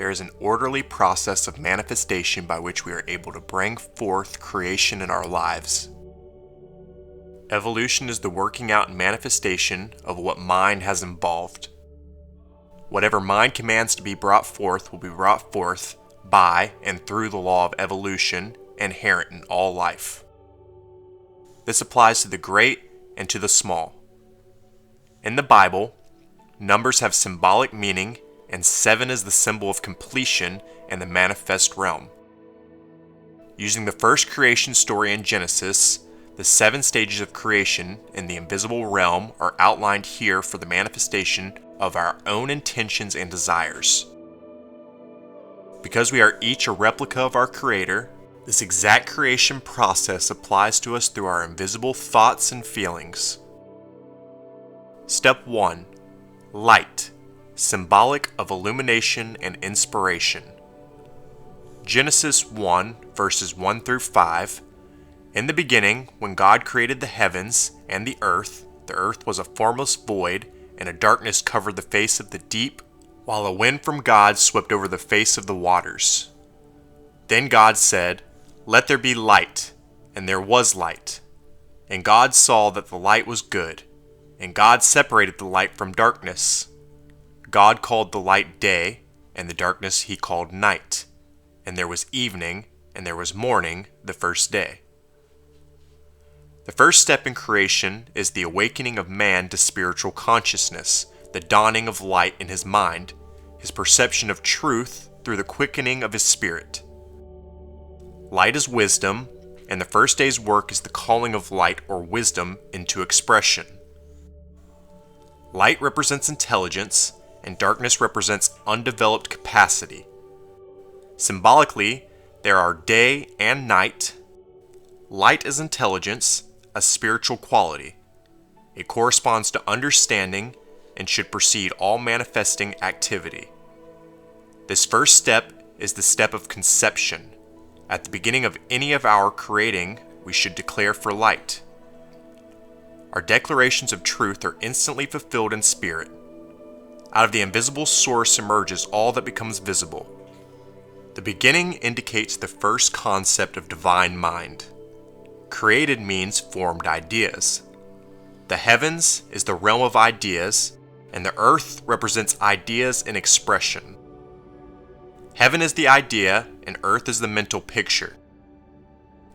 there is an orderly process of manifestation by which we are able to bring forth creation in our lives. Evolution is the working out and manifestation of what mind has involved. Whatever mind commands to be brought forth will be brought forth by and through the law of evolution inherent in all life. This applies to the great and to the small. In the Bible, numbers have symbolic meaning, and 7 is the symbol of completion in the manifest realm. Using the first creation story in Genesis, the 7 stages of creation in the invisible realm are outlined here for the manifestation of our own intentions and desires. Because we are each a replica of our Creator, this exact creation process applies to us through our invisible thoughts and feelings. Step 1. Light, symbolic of illumination and inspiration. Genesis 1, verses 1 through 5. In the beginning, when God created the heavens and the earth was a formless void, and a darkness covered the face of the deep, while a wind from God swept over the face of the waters. Then God said, "Let there be light," and there was light. And God saw that the light was good, and God separated the light from darkness. God called the light day, and the darkness he called night. And there was evening, and there was morning the first day. The first step in creation is the awakening of man to spiritual consciousness, the dawning of light in his mind, his perception of truth through the quickening of his spirit. Light is wisdom, and the first day's work is the calling of light or wisdom into expression. Light represents intelligence, and darkness represents undeveloped capacity. Symbolically, there are day and night. Light is intelligence, a spiritual quality. It corresponds to understanding and should precede all manifesting activity. This first step is the step of conception. At the beginning of any of our creating, we should declare for light. Our declarations of truth are instantly fulfilled in spirit. Out of the invisible source emerges all that becomes visible. The beginning indicates the first concept of divine mind. Created means formed ideas. The heavens is the realm of ideas, and the earth represents ideas in expression. Heaven is the idea, and earth is the mental picture.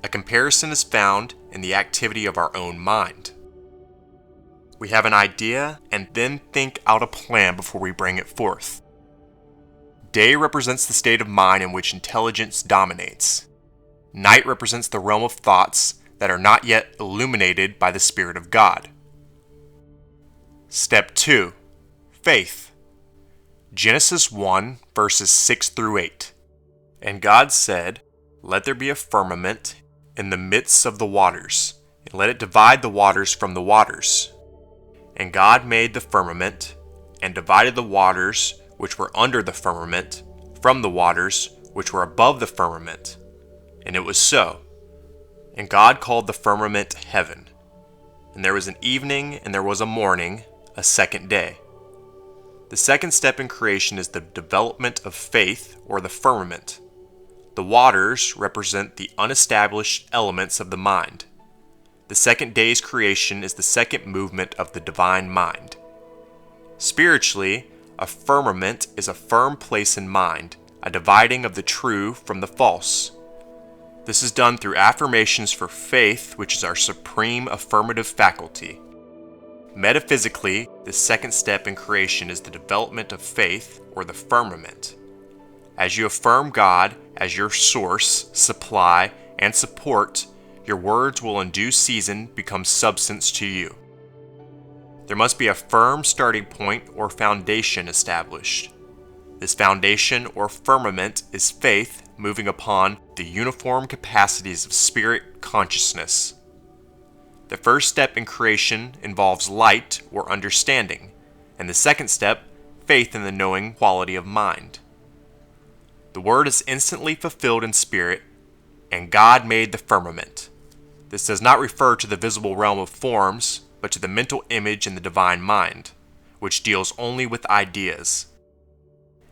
A comparison is found in the activity of our own mind. We have an idea and then think out a plan before we bring it forth. Day represents the state of mind in which intelligence dominates. Night represents the realm of thoughts that are not yet illuminated by the Spirit of God. Step 2. Faith. Genesis 1, verses 6 through 8. And God said, "Let there be a firmament in the midst of the waters, and let it divide the waters from the waters. And God made the firmament, and divided the waters which were under the firmament from the waters which were above the firmament. And it was so. And God called the firmament heaven. And there was an evening, and there was a morning, a second day." The second step in creation is the development of faith, or the firmament. The waters represent the unestablished elements of the mind. The second day's creation is the second movement of the divine mind. Spiritually, a firmament is a firm place in mind, a dividing of the true from the false. This is done through affirmations for faith, which is our supreme affirmative faculty. Metaphysically, the second step in creation is the development of faith, or the firmament. As you affirm God as your source, supply, and support, your words will in due season become substance to you. There must be a firm starting point or foundation established. This foundation or firmament is faith moving upon the uniform capacities of spirit consciousness. The first step in creation involves light or understanding, and the second step, faith in the knowing quality of mind. The word is instantly fulfilled in spirit, and God made the firmament. This does not refer to the visible realm of forms, but to the mental image in the divine mind, which deals only with ideas.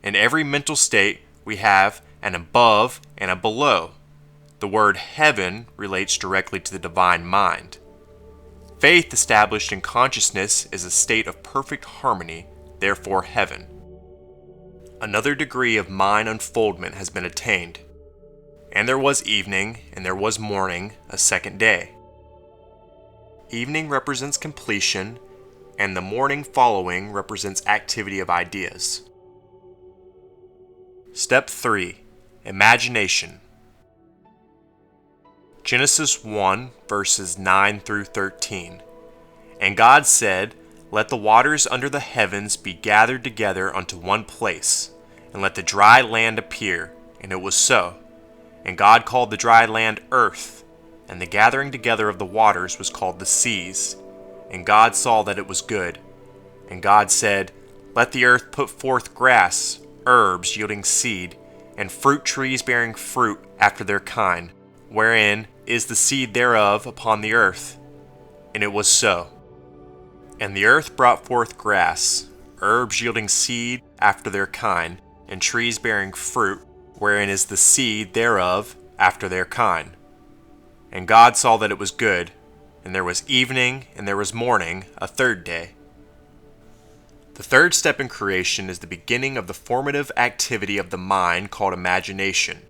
In every mental state, we have an above and a below. The word heaven relates directly to the divine mind. Faith established in consciousness is a state of perfect harmony, therefore heaven. Another degree of mind unfoldment has been attained. And there was evening, and there was morning, a second day. Evening represents completion, and the morning following represents activity of ideas. Step 3. Imagination. Genesis 1, verses 9 through 13. And God said, "Let the waters under the heavens be gathered together unto one place, and let the dry land appear. And it was so. And God called the dry land earth, and the gathering together of the waters was called the seas. And God saw that it was good. And God said, Let the earth put forth grass, herbs yielding seed, and fruit trees bearing fruit after their kind, wherein is the seed thereof upon the earth. And it was so. And the earth brought forth grass, herbs yielding seed after their kind, and trees bearing fruit, wherein is the seed thereof after their kind. And God saw that it was good, and there was evening, and there was morning, a third day." The third step in creation is the beginning of the formative activity of the mind called imagination.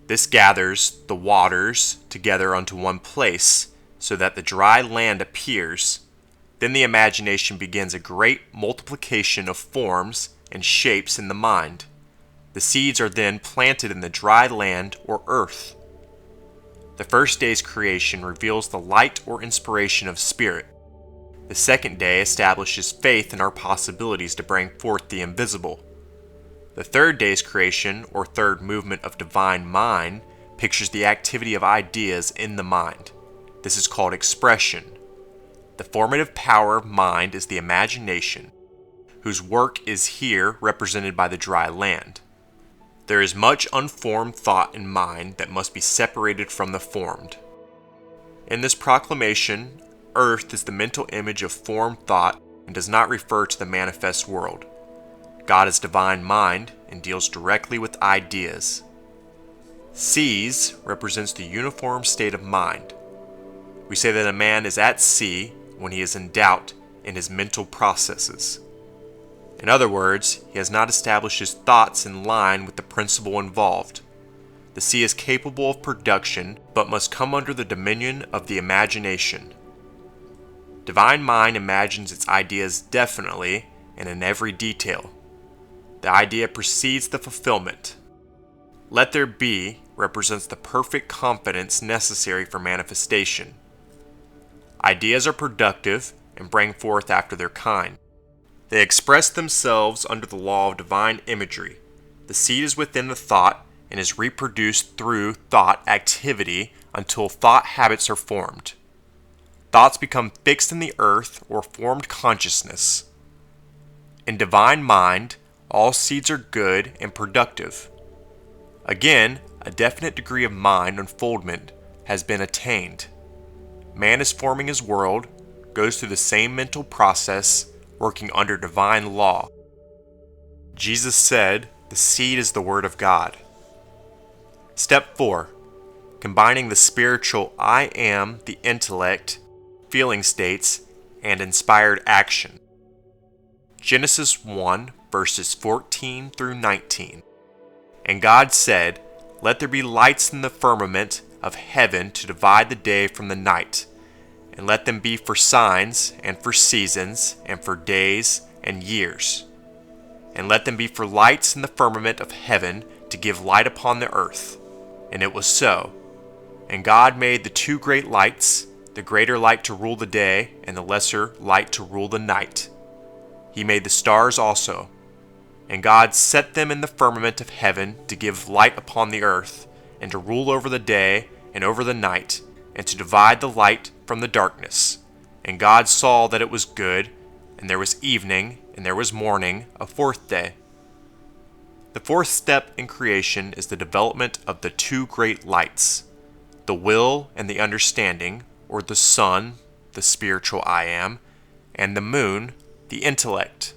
This gathers the waters together unto one place, so that the dry land appears. Then the imagination begins a great multiplication of forms and shapes in the mind. The seeds are then planted in the dry land or earth. The first day's creation reveals the light or inspiration of spirit. The second day establishes faith in our possibilities to bring forth the invisible. The third day's creation, or third movement of divine mind, pictures the activity of ideas in the mind. This is called expression. The formative power of mind is the imagination, whose work is here represented by the dry land. There is much unformed thought in mind that must be separated from the formed. In this proclamation, earth is the mental image of formed thought and does not refer to the manifest world. God is divine mind and deals directly with ideas. Seas represents the uniform state of mind. We say that a man is at sea when he is in doubt in his mental processes. In other words, he has not established his thoughts in line with the principle involved. The sea is capable of production, but must come under the dominion of the imagination. Divine mind imagines its ideas definitely and in every detail. The idea precedes the fulfillment. Let there be represents the perfect confidence necessary for manifestation. Ideas are productive and bring forth after their kind. They express themselves under the law of divine imagery. The seed is within the thought and is reproduced through thought activity until thought habits are formed. Thoughts become fixed in the earth or formed consciousness. In divine mind, all seeds are good and productive. Again, a definite degree of mind unfoldment has been attained. Man is forming his world, goes through the same mental process, working under divine law. Jesus said, "The seed is the word of God." Step 4. Combining the spiritual I am, the intellect, feeling states, and inspired action. Genesis 1, verses 14 through 19. And God said, "Let there be lights in the firmament of heaven to divide the day from the night, and let them be for signs, and for seasons, and for days and years. And let them be for lights in the firmament of heaven to give light upon the earth." And it was so. And God made the two great lights, the greater light to rule the day, and the lesser light to rule the night. He made the stars also. And God set them in the firmament of heaven to give light upon the earth, and to rule over the day and over the night, and to divide the light from the darkness. And God saw that it was good, and there was evening, and there was morning, a fourth day. The fourth step in creation is the development of the two great lights, the will and the understanding, or the sun, the spiritual I am, and the moon, the intellect.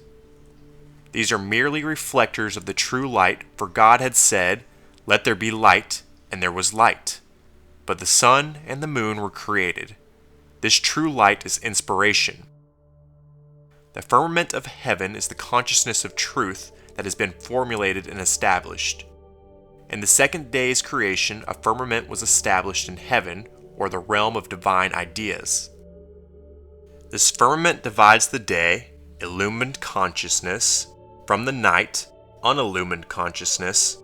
These are merely reflectors of the true light, for God had said, "Let there be light," and there was light. But the sun and the moon were created. This true light is inspiration. The firmament of heaven is the consciousness of truth that has been formulated and established. In the second day's creation, a firmament was established in heaven, or the realm of divine ideas. This firmament divides the day, illumined consciousness, from the night, unillumined consciousness.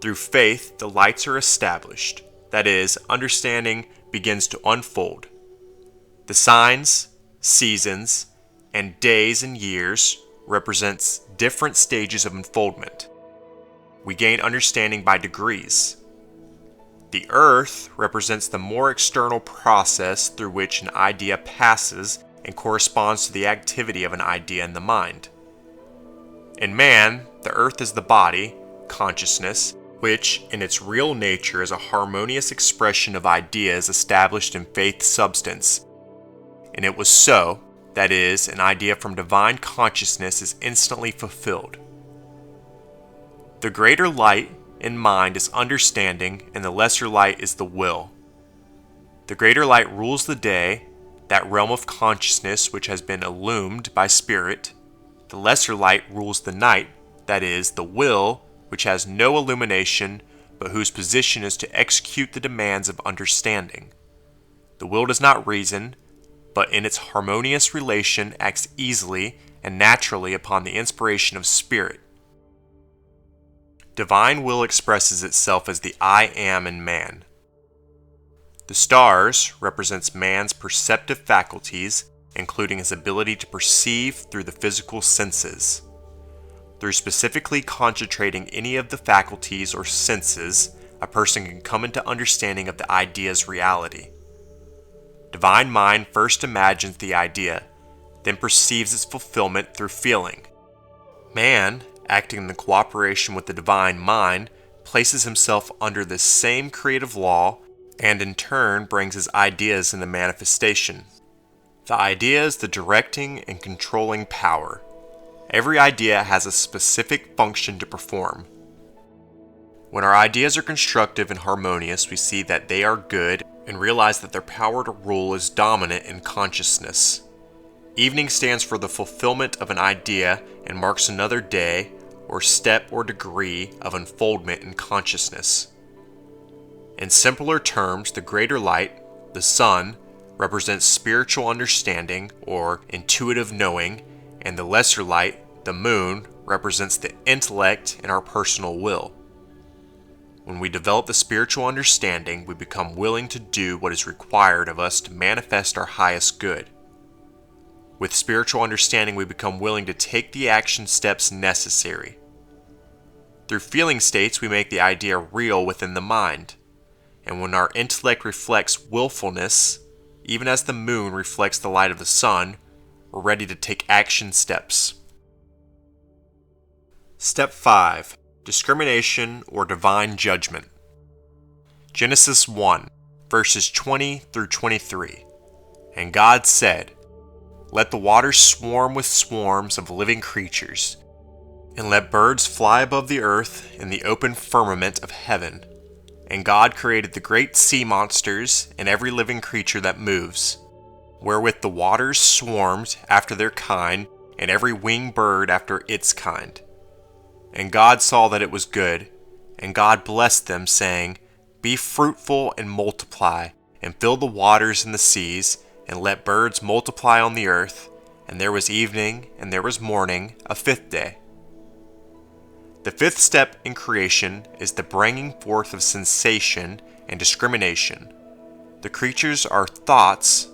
Through faith, the lights are established. That is, understanding begins to unfold. The signs, seasons, and days and years represents different stages of unfoldment. We gain understanding by degrees. The earth represents the more external process through which an idea passes and corresponds to the activity of an idea in the mind. In man, the earth is the body, consciousness, which in its real nature is a harmonious expression of ideas established in faith's substance. And it was so, that is, an idea from divine consciousness is instantly fulfilled. The greater light in mind is understanding, and the lesser light is the will. The greater light rules the day, that realm of consciousness which has been illumined by spirit. The lesser light rules the night, that is, the will, which has no illumination, but whose position is to execute the demands of understanding. The will does not reason, but in its harmonious relation acts easily and naturally upon the inspiration of spirit. Divine will expresses itself as the I am in man. The stars represents man's perceptive faculties, including his ability to perceive through the physical senses. Through specifically concentrating any of the faculties or senses, a person can come into understanding of the idea's reality. Divine mind first imagines the idea, then perceives its fulfillment through feeling. Man, acting in the cooperation with the divine mind, places himself under this same creative law and in turn brings his ideas into manifestation. The idea is the directing and controlling power. Every idea has a specific function to perform. When our ideas are constructive and harmonious, we see that they are good and realize that their power to rule is dominant in consciousness. Evening stands for the fulfillment of an idea and marks another day or step or degree of unfoldment in consciousness. In simpler terms, the greater light, the sun, represents spiritual understanding or intuitive knowing, and the lesser light, the moon, represents the intellect and our personal will. When we develop the spiritual understanding, we become willing to do what is required of us to manifest our highest good. With spiritual understanding, we become willing to take the action steps necessary. Through feeling states, we make the idea real within the mind. And when our intellect reflects willfulness, even as the moon reflects the light of the sun, we're ready to take action steps. Step 5. Discrimination or divine judgment. Genesis 1, verses 20 through 23. And God said, "Let the waters swarm with swarms of living creatures, and let birds fly above the earth in the open firmament of heaven. And God created the great sea monsters and every living creature that moves, wherewith the waters swarmed after their kind, and every winged bird after its kind. And God saw that it was good, and God blessed them, saying, Be fruitful and multiply, and fill the waters and the seas, and let birds multiply on the earth. And there was evening, and there was morning, a fifth day." The fifth step in creation is the bringing forth of sensation and discrimination. The creatures are thoughts,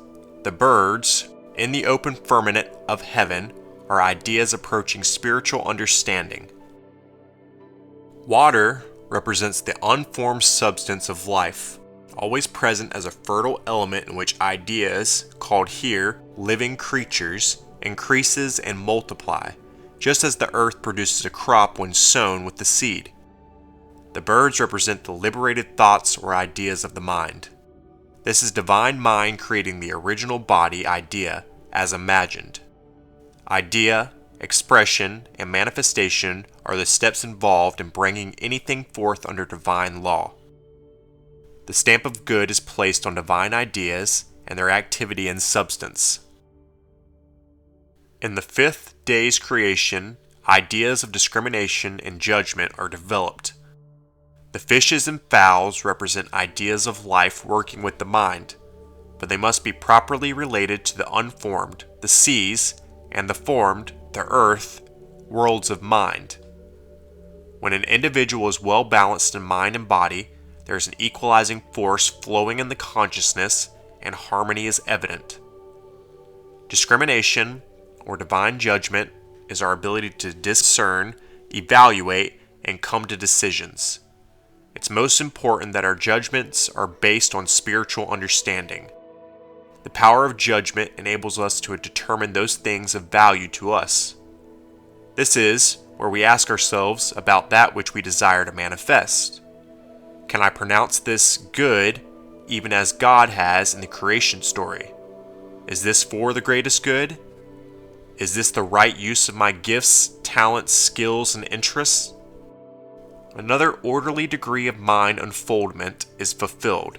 the birds, in the open firmament of heaven, are ideas approaching spiritual understanding. Water represents the unformed substance of life, always present as a fertile element in which ideas, called here living creatures, increases and multiply, just as the earth produces a crop when sown with the seed. The birds represent the liberated thoughts or ideas of the mind. This is divine mind creating the original body idea as imagined. Idea expression, and manifestation are the steps involved in bringing anything forth under divine law. The stamp of good is placed on divine ideas and their activity and substance. In the fifth day's creation, ideas of discrimination and judgment are developed. The fishes and fowls represent ideas of life working with the mind, but they must be properly related to the unformed, the seas, and the formed, the earth, worlds of mind. When an individual is well balanced in mind and body, there is an equalizing force flowing in the consciousness, and harmony is evident. Discrimination, or divine judgment, is our ability to discern, evaluate, and come to decisions. It's most important that our judgments are based on spiritual understanding. The power of judgment enables us to determine those things of value to us. This is where we ask ourselves about that which we desire to manifest. Can I pronounce this good, even as God has in the creation story? Is this for the greatest good? Is this the right use of my gifts, talents, skills, and interests? Another orderly degree of mind unfoldment is fulfilled.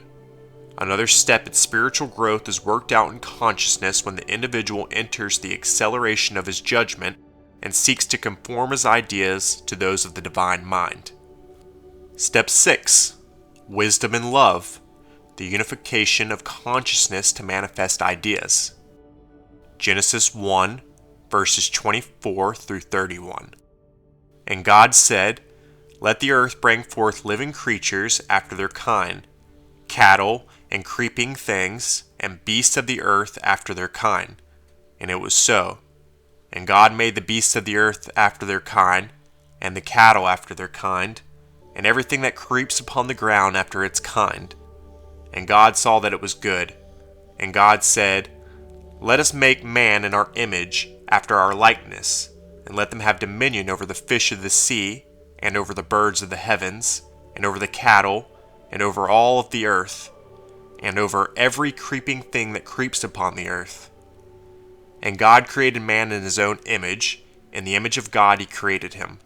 Another step in spiritual growth is worked out in consciousness when the individual enters the acceleration of his judgment and seeks to conform his ideas to those of the divine mind. Step 6. Wisdom and love, the unification of consciousness to manifest ideas. Genesis 1, verses 24 through 31. And God said, "Let the earth bring forth living creatures after their kind, cattle and creeping things, and beasts of the earth after their kind." And it was so. And God made the beasts of the earth after their kind, and the cattle after their kind, and everything that creeps upon the ground after its kind. And God saw that it was good. And God said, "Let us make man in our image, after our likeness, and let them have dominion over the fish of the sea, and over the birds of the heavens, and over the cattle, and over all of the earth, and over every creeping thing that creeps upon the earth." And God created man in his own image. In the image of God he created him.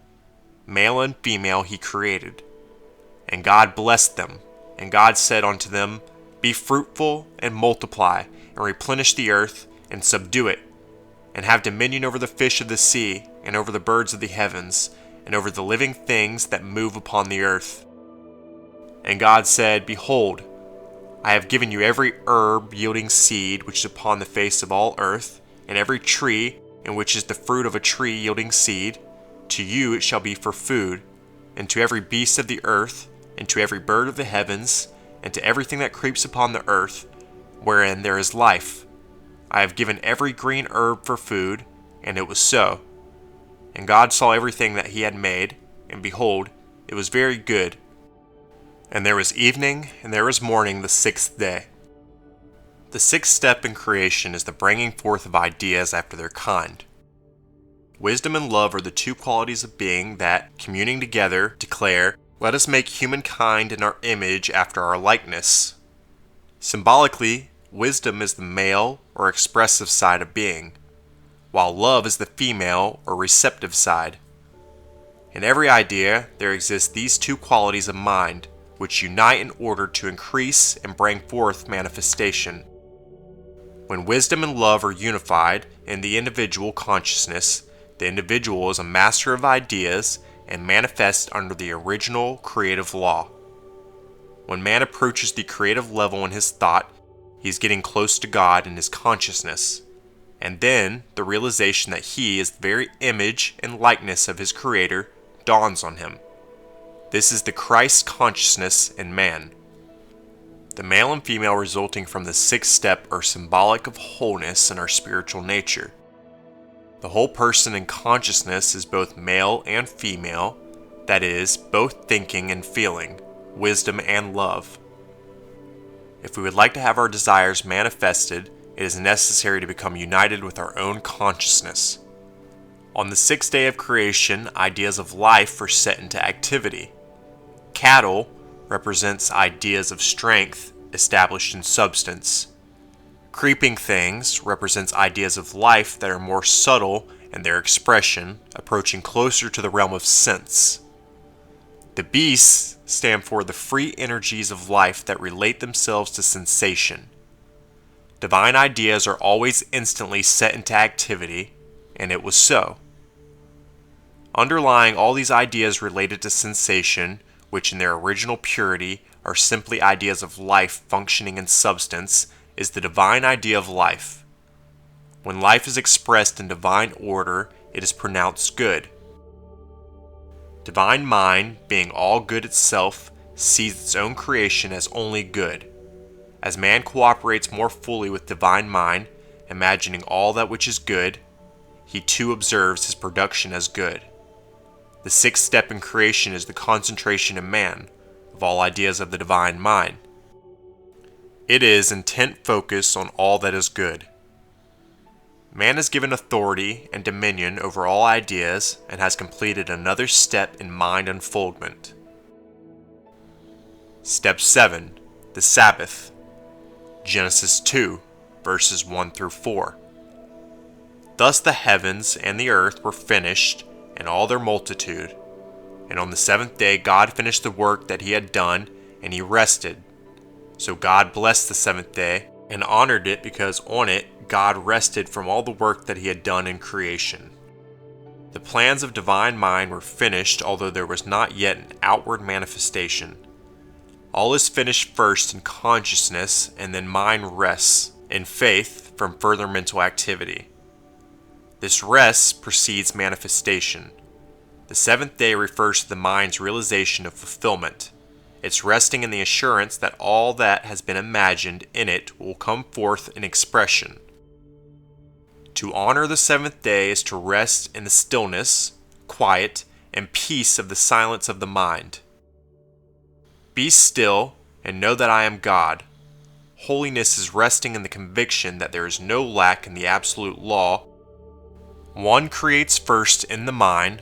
Male and female he created. And God blessed them. And God said unto them, "Be fruitful, and multiply, and replenish the earth, and subdue it, and have dominion over the fish of the sea, and over the birds of the heavens, and over the living things that move upon the earth." And God said, "Behold, I have given you every herb yielding seed which is upon the face of all earth, and every tree in which is the fruit of a tree yielding seed. To you it shall be for food, and to every beast of the earth, and to every bird of the heavens, and to everything that creeps upon the earth, wherein there is life. I have given every green herb for food," and it was so. And God saw everything that he had made, and behold, it was very good. And there was evening, and there was morning the sixth day. The sixth step in creation is the bringing forth of ideas after their kind. Wisdom and love are the two qualities of being that, communing together, declare, "Let us make humankind in our image after our likeness." Symbolically, wisdom is the male or expressive side of being, while love is the female or receptive side. In every idea, there exist these two qualities of mind, which unite in order to increase and bring forth manifestation. When wisdom and love are unified in the individual consciousness, the individual is a master of ideas and manifests under the original creative law. When man approaches the creative level in his thought, he is getting close to God in his consciousness, and then the realization that he is the very image and likeness of his Creator dawns on him. This is the Christ consciousness in man. The male and female resulting from the sixth step are symbolic of wholeness in our spiritual nature. The whole person in consciousness is both male and female, that is, both thinking and feeling, wisdom and love. If we would like to have our desires manifested, it is necessary to become united with our own consciousness. On the sixth day of creation, ideas of life are set into activity. Cattle represents ideas of strength established in substance. Creeping things represents ideas of life that are more subtle and their expression approaching closer to the realm of sense. The beasts stand for the free energies of life that relate themselves to sensation. Divine ideas are always instantly set into activity, and it was so. Underlying all these ideas related to sensation, which in their original purity are simply ideas of life functioning in substance, is the divine idea of life. When life is expressed in divine order, it is pronounced good. Divine mind, being all good itself, sees its own creation as only good. As man cooperates more fully with divine mind, imagining all that which is good, he too observes his production as good. The sixth step in creation is the concentration in man of all ideas of the divine mind. It is intent focus on all that is good. Man is given authority and dominion over all ideas and has completed another step in mind unfoldment. Step 7. The Sabbath. Genesis 2, verses 1 through 4. Thus the heavens and the earth were finished, and all their multitude. And on the seventh day God finished the work that he had done, and he rested. So God blessed the seventh day, and honored it because on it God rested from all the work that he had done in creation. The plans of divine mind were finished, although there was not yet an outward manifestation. All is finished first in consciousness, and then mind rests, in faith, from further mental activity. This rest precedes manifestation. The seventh day refers to the mind's realization of fulfillment. It's resting in the assurance that all that has been imagined in it will come forth in expression. To honor the seventh day is to rest in the stillness, quiet, and peace of the silence of the mind. Be still and know that I am God. Holiness is resting in the conviction that there is no lack in the absolute law. One creates first in the mind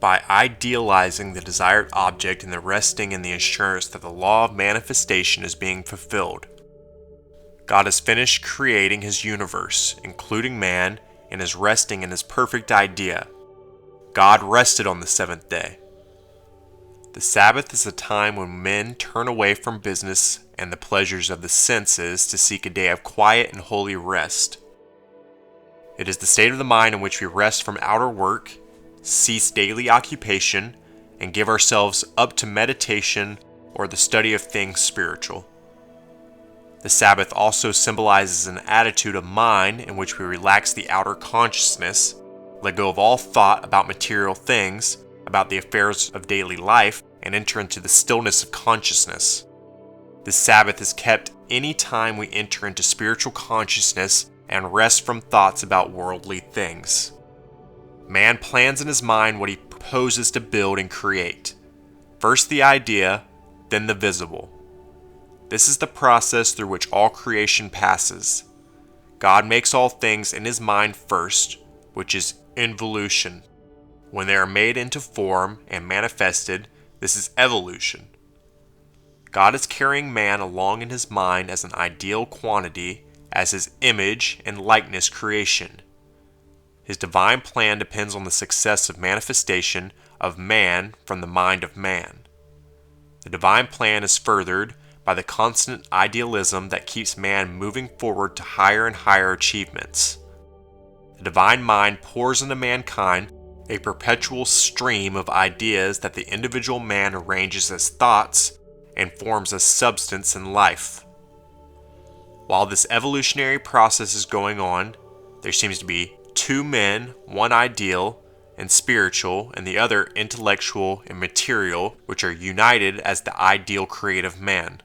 by idealizing the desired object and then resting in the assurance that the law of manifestation is being fulfilled. God has finished creating his universe, including man, and is resting in his perfect idea. God rested on the seventh day. The Sabbath is a time when men turn away from business and the pleasures of the senses to seek a day of quiet and holy rest. It is the state of the mind in which we rest from outer work, cease daily occupation, and give ourselves up to meditation or the study of things spiritual. The Sabbath also symbolizes an attitude of mind in which we relax the outer consciousness, let go of all thought about material things, about the affairs of daily life, and enter into the stillness of consciousness. The Sabbath is kept any time we enter into spiritual consciousness and rest from thoughts about worldly things. Man plans in his mind what he proposes to build and create. First the idea, then the visible. This is the process through which all creation passes. God makes all things in his mind first, which is involution. When they are made into form and manifested, this is evolution. God is carrying man along in his mind as an ideal quantity, as his image and likeness creation. His divine plan depends on the success of manifestation of man from the mind of man. The divine plan is furthered by the constant idealism that keeps man moving forward to higher and higher achievements. The divine mind pours into mankind a perpetual stream of ideas that the individual man arranges as thoughts and forms as substance in life. While this evolutionary process is going on, there seems to be two men, one ideal and spiritual, and the other intellectual and material, which are united as the ideal creative man.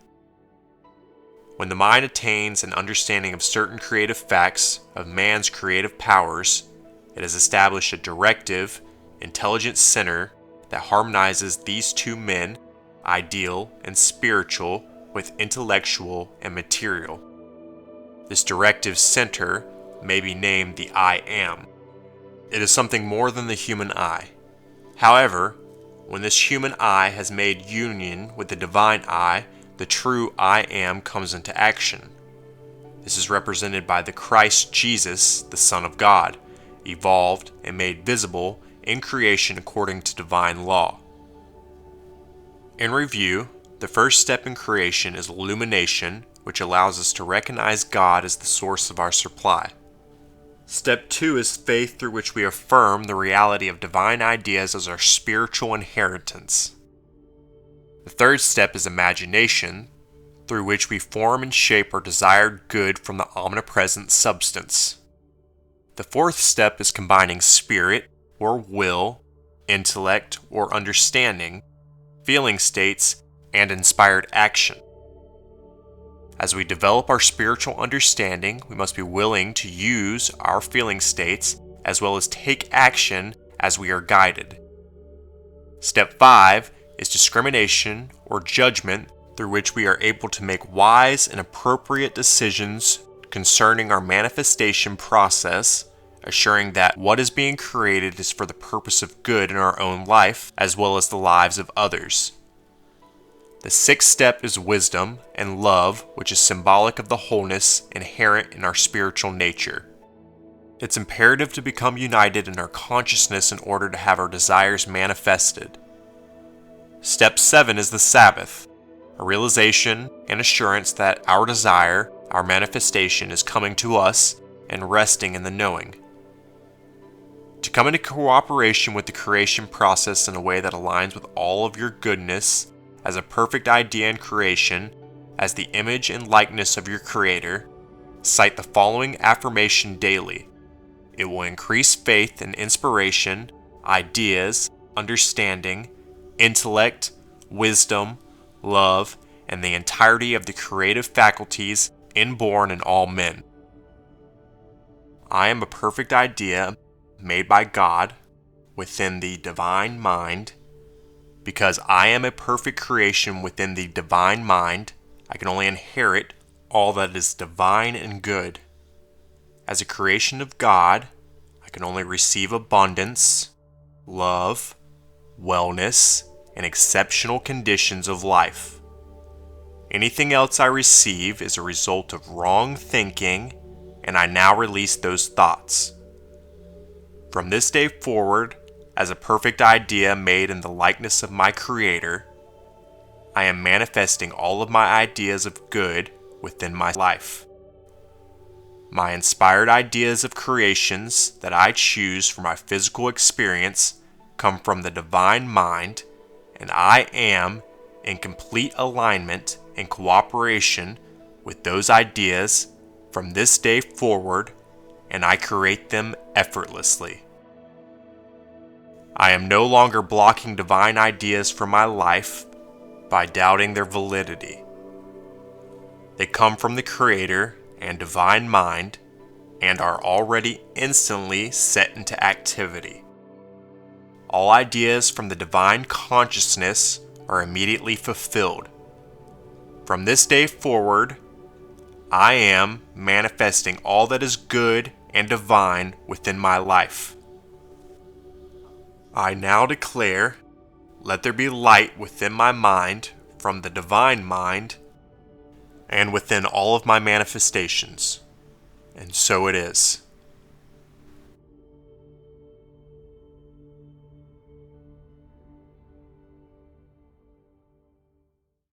When the mind attains an understanding of certain creative facts of man's creative powers, it has established a directive, intelligent center that harmonizes these two men, ideal and spiritual, with intellectual and material. This directive center may be named the I Am. It is something more than the human eye. However, when this human eye has made union with the divine eye, the true I Am comes into action. This is represented by the Christ Jesus, the Son of God, evolved, and made visible in creation according to divine law. In review, the first step in creation is illumination, which allows us to recognize God as the source of our supply. Step 2 is faith, through which we affirm the reality of divine ideas as our spiritual inheritance. The third step is imagination, through which we form and shape our desired good from the omnipresent substance. The fourth step is combining spirit or will, intellect or understanding, feeling states, and inspired action. As we develop our spiritual understanding, we must be willing to use our feeling states as well as take action as we are guided. Step 5 is discrimination or judgment, through which we are able to make wise and appropriate decisions concerning our manifestation process, assuring that what is being created is for the purpose of good in our own life as well as the lives of others. The sixth step is wisdom and love, which is symbolic of the wholeness inherent in our spiritual nature. It's imperative to become united in our consciousness in order to have our desires manifested. Step 7 is the Sabbath, a realization and assurance that our desire, our manifestation, is coming to us and resting in the knowing. To come into cooperation with the creation process in a way that aligns with all of your goodness, as a perfect idea in creation, as the image and likeness of your Creator, cite the following affirmation daily. It will increase faith and inspiration, ideas, understanding, intellect, wisdom, love, and the entirety of the creative faculties inborn in all men. I am a perfect idea made by God within the divine mind. Because I am a perfect creation within the divine mind, I can only inherit all that is divine and good. As a creation of God, I can only receive abundance, love, wellness, and exceptional conditions of life. Anything else I receive is a result of wrong thinking, and I now release those thoughts. From this day forward, as a perfect idea made in the likeness of my Creator, I am manifesting all of my ideas of good within my life. My inspired ideas of creations that I choose for my physical experience come from the divine mind, and I am in complete alignment and cooperation with those ideas from this day forward, and I create them effortlessly. I am no longer blocking divine ideas from my life by doubting their validity. They come from the Creator and divine mind and are already instantly set into activity. All ideas from the divine consciousness are immediately fulfilled. From this day forward, I am manifesting all that is good and divine within my life. I now declare, let there be light within my mind from the divine mind and within all of my manifestations. And so it is.